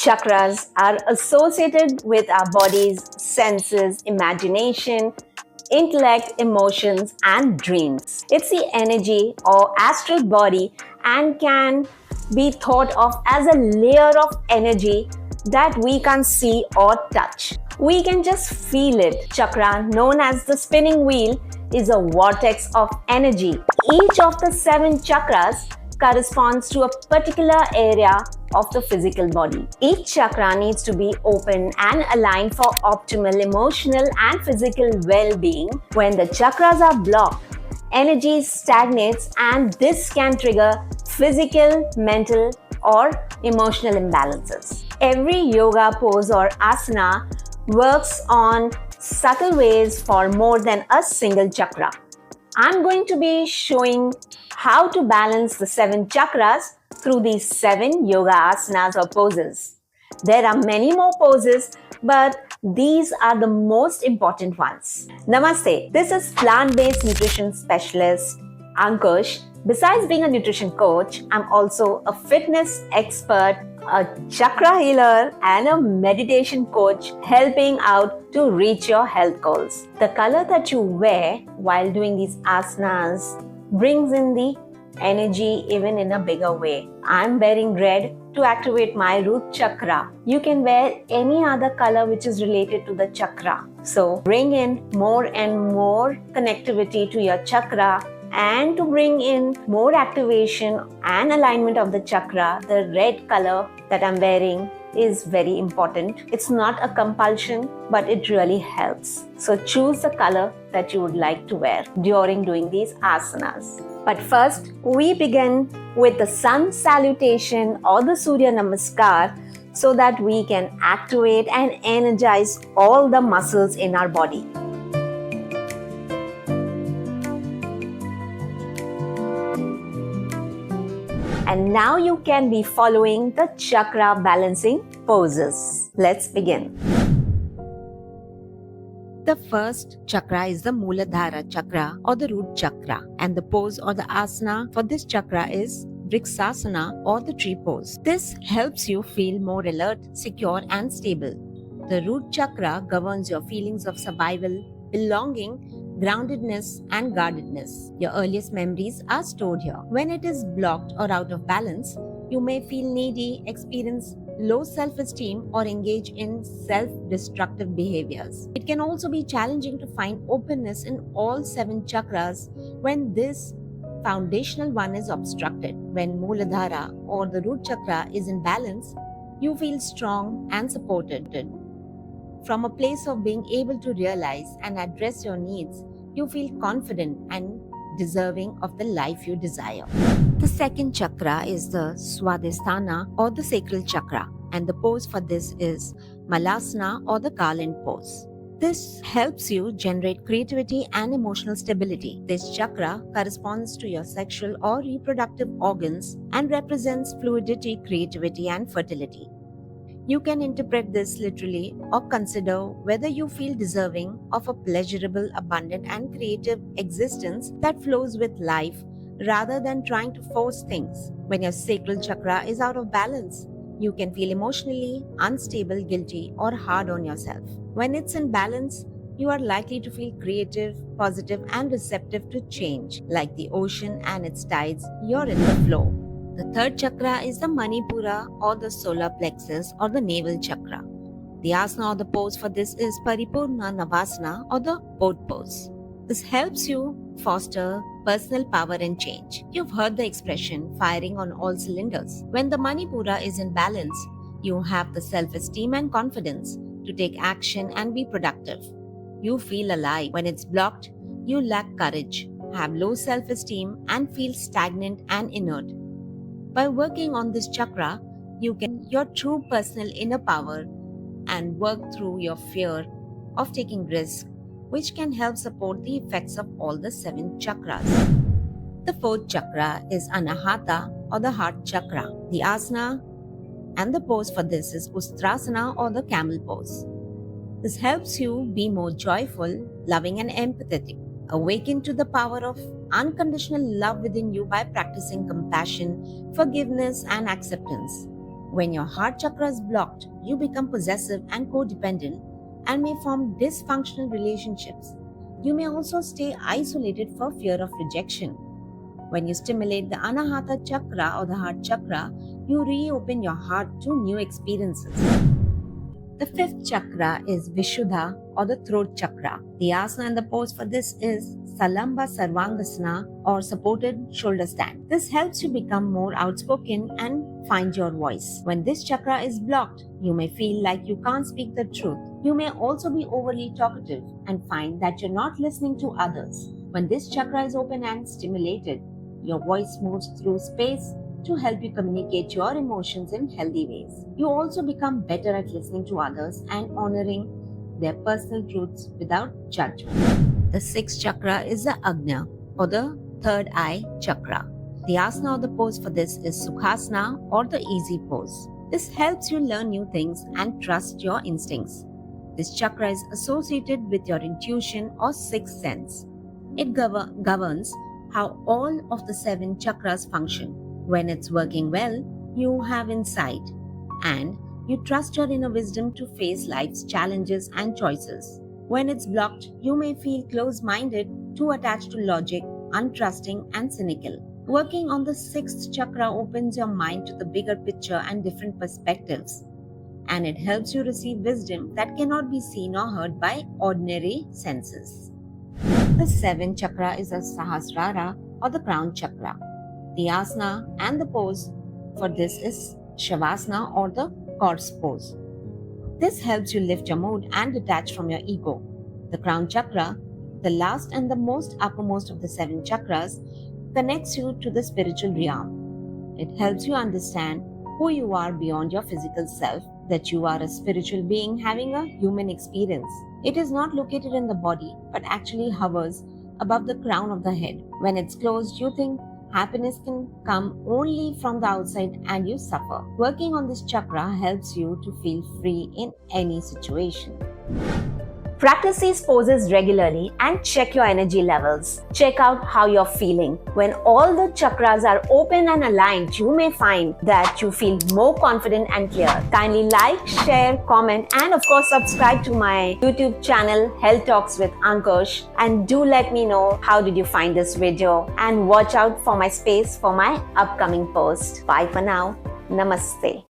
Chakras are associated with our body's senses, imagination, intellect, emotions, and dreams. It's the energy or astral body and can be thought of as a layer of energy that we can't see or touch. We can just feel it. Chakra, known as the spinning wheel, is a vortex of energy. Each of the 7 chakras corresponds to a particular area of the physical body. Each chakra needs to be open and aligned for optimal emotional and physical well-being. When the chakras are blocked, energy stagnates and this can trigger physical, mental, or emotional imbalances. Every yoga pose or asana works on subtle ways for more than a single chakra. I'm going to be showing how to balance the 7 chakras through these 7 yoga asanas or poses. There are many more poses, but these are the most important ones. Namaste. This is plant-based nutrition specialist Ankush. Besides being a nutrition coach, I'm also a fitness expert, a chakra healer, and a meditation coach helping out to reach your health goals. The color that you wear while doing these asanas brings in the energy even in a bigger way. I'm wearing red to activate my root chakra. You can wear any other color which is related to the chakra. So bring in more and more connectivity to your chakra. And to bring in more activation and alignment of the chakra, the red color that I'm wearing is very important. It's not a compulsion, but it really helps. So choose the color that you would like to wear during doing these asanas. But first, we begin with the sun salutation or the Surya Namaskar so that we can activate and energize all the muscles in our body. And now you can be following the chakra balancing poses. Let's begin. The first chakra is the Muladhara chakra or the root chakra, and the pose or the asana for this chakra is Vriksasana or the tree pose. This helps you feel more alert, secure, and stable. The root chakra governs your feelings of survival, belonging, groundedness, and guardedness. Your earliest memories are stored here. When it is blocked or out of balance, you may feel needy, experience low self-esteem, or engage in self-destructive behaviors. It can also be challenging to find openness in all 7 chakras when this foundational one is obstructed. When Muladhara or the root chakra is in balance, you feel strong and supported. From a place of being able to realize and address your needs, you feel confident and deserving of the life you desire. The second chakra is the Swadhisthana or the sacral chakra, and the pose for this is Malasana or the garland pose. This helps you generate creativity and emotional stability. This chakra corresponds to your sexual or reproductive organs and represents fluidity, creativity, and fertility. You can interpret this literally or consider whether you feel deserving of a pleasurable, abundant, and creative existence that flows with life rather than trying to force things. When your sacral chakra is out of balance, you can feel emotionally unstable, guilty, or hard on yourself. When it's in balance, you are likely to feel creative, positive, and receptive to change. Like the ocean and its tides, you're in the flow. The third chakra is the Manipura or the solar plexus or the navel chakra. The asana or the pose for this is Paripurna Navasana or the boat pose. This helps you foster personal power and change. You've heard the expression firing on all cylinders. When the Manipura is in balance, you have the self-esteem and confidence to take action and be productive. You feel alive. When it's blocked, you lack courage, have low self-esteem, and feel stagnant and inert. By working on this chakra, you can your true personal inner power and work through your fear of taking risks, which can help support the effects of all the 7 chakras. The fourth chakra is Anahata or the heart chakra. The asana and the pose for this is Ustrasana or the camel pose. This helps you be more joyful, loving, and empathetic. Awaken to the power of unconditional love within you by practicing compassion, forgiveness, and acceptance. When your heart chakra is blocked, you become possessive and codependent and may form dysfunctional relationships. You may also stay isolated for fear of rejection. When you stimulate the Anahata chakra or the heart chakra, you reopen your heart to new experiences. The fifth chakra is Vishuddha or the throat chakra. The asana and the pose for this is Salamba Sarvangasana or supported shoulder stand. This helps you become more outspoken and find your voice. When this chakra is blocked, you may feel like you can't speak the truth. You may also be overly talkative and find that you're not listening to others. When this chakra is open and stimulated, your voice moves through space to help you communicate your emotions in healthy ways. You also become better at listening to others and honoring their personal truths without judgment. The sixth chakra is the Agnya or the third eye chakra. The asana or the pose for this is Sukhasana or the easy pose. This helps you learn new things and trust your instincts. This chakra is associated with your intuition or sixth sense. It governs how all of the 7 chakras function. When it's working well, you have insight and you trust your inner wisdom to face life's challenges and choices. When it's blocked, you may feel close-minded, too attached to logic, untrusting, and cynical. Working on the 6th chakra opens your mind to the bigger picture and different perspectives, and it helps you receive wisdom that cannot be seen or heard by ordinary senses. The 7th chakra is the Sahasrara or the crown chakra. The asana and the pose for this is Shavasana or the corpse pose. This helps you lift your mood and detach from your ego. The crown chakra, the last and the most uppermost of the 7 chakras, connects you to the spiritual realm. It helps you understand who you are beyond your physical self, that you are a spiritual being having a human experience. It is not located in the body, but actually hovers above the crown of the head. When it's closed, you think happiness can come only from the outside and you suffer. Working on this chakra helps you to feel free in any situation. Practice these poses regularly and check your energy levels. Check out how you're feeling. When all the chakras are open and aligned, you may find that you feel more confident and clear. Kindly like, share, comment, and of course subscribe to my YouTube channel Health Talks with Ankush. And do let me know how did you find this video, and watch out for my space for my upcoming post. Bye for now. Namaste.